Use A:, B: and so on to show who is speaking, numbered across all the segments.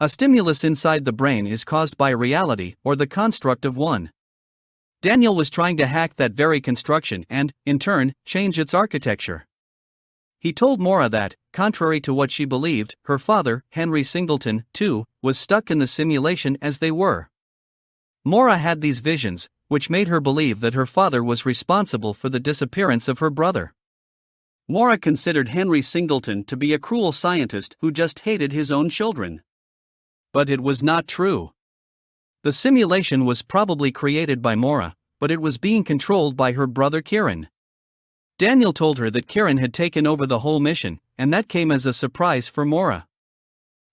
A: A stimulus inside the brain is caused by reality or the construct of one. Daniel was trying to hack that very construction and, in turn, change its architecture. He told Maura that, contrary to what she believed, her father, Henry Singleton, too, was stuck in the simulation as they were. Maura had these visions, which made her believe that her father was responsible for the disappearance of her brother. Maura considered Henry Singleton to be a cruel scientist who just hated his own children. But it was not true. The simulation was probably created by Maura, but it was being controlled by her brother Kieran. Daniel told her that Kieran had taken over the whole mission, and that came as a surprise for Maura.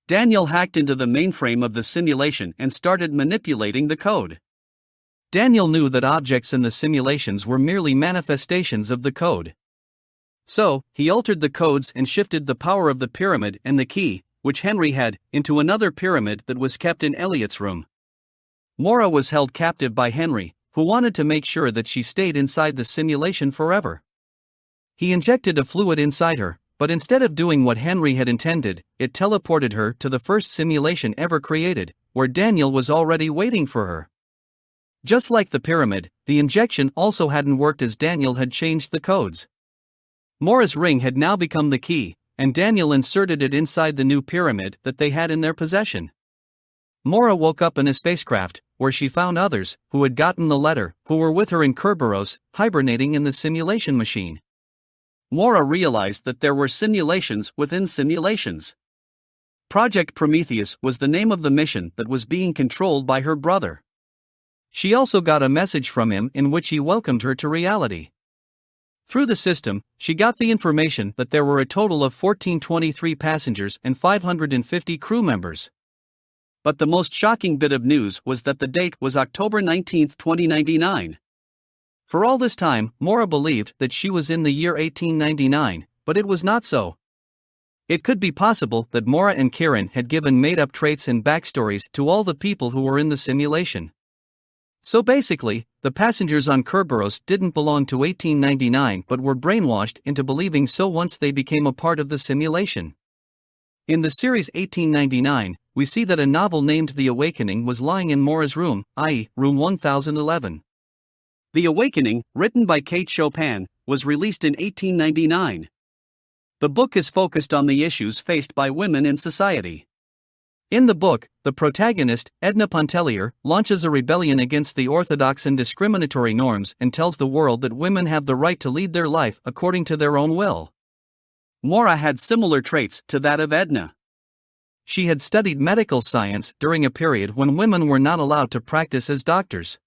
A: Daniel hacked into the mainframe of the simulation and started manipulating the code. Daniel knew that objects in the simulations were merely manifestations of the code. So, he altered the codes and shifted the power of the pyramid and the key, which Henry had, into another pyramid that was kept in Elliot's room. Maura was held captive by Henry, who wanted to make sure that she stayed inside the simulation forever. He injected a fluid inside her, but instead of doing what Henry had intended, it teleported her to the first simulation ever created, where Daniel was already waiting for her. Just like the pyramid, the injection also hadn't worked as Daniel had changed the codes. Maura's ring had now become the key, and Daniel inserted it inside the new pyramid that they had in their possession. Maura woke up in a spacecraft, where she found others, who had gotten the letter, who were with her in Kerberos, hibernating in the simulation machine. Maura realized that there were simulations within simulations. Project Prometheus was the name of the mission that was being controlled by her brother. She also got a message from him in which he welcomed her to reality. Through the system, she got the information that there were a total of 1423 passengers and 550 crew members. But the most shocking bit of news was that the date was October 19, 2099. For all this time, Maura believed that she was in the year 1899, but it was not so. It could be possible that Maura and Kieran had given made-up traits and backstories to all the people who were in the simulation. So basically, the passengers on Kerberos didn't belong to 1899 but were brainwashed into believing so once they became a part of the simulation. In the series 1899, we see that a novel named The Awakening was lying in Maura's room, i.e., room 1011. The Awakening, written by Kate Chopin, was released in 1899. The book is focused on the issues faced by women in society. In the book, the protagonist, Edna Pontellier, launches a rebellion against the orthodox and discriminatory norms and tells the world that women have the right to lead their life according to their own will. Maura had similar traits to that of Edna. She had studied medical science during a period when women were not allowed to practice as doctors.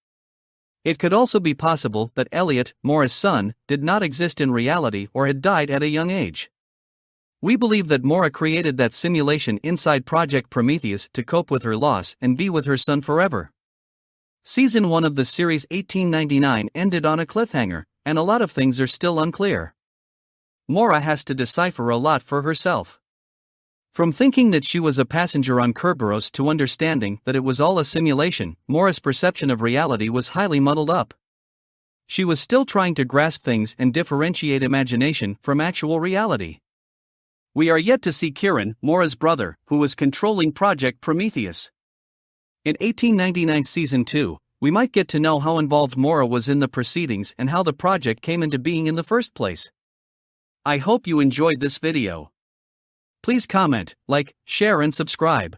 A: It could also be possible that Elliot, Maura's son, did not exist in reality or had died at a young age. We believe that Maura created that simulation inside Project Prometheus to cope with her loss and be with her son forever. Season 1 of the series 1899 ended on a cliffhanger, and a lot of things are still unclear. Maura has to decipher a lot for herself. From thinking that she was a passenger on Kerberos to understanding that it was all a simulation, Maura's perception of reality was highly muddled up. She was still trying to grasp things and differentiate imagination from actual reality. We are yet to see Kieran, Maura's brother, who was controlling Project Prometheus. In 1899 Season 2, we might get to know how involved Maura was in the proceedings and how the project came into being in the first place. I hope you enjoyed this video. Please comment, like, share and subscribe.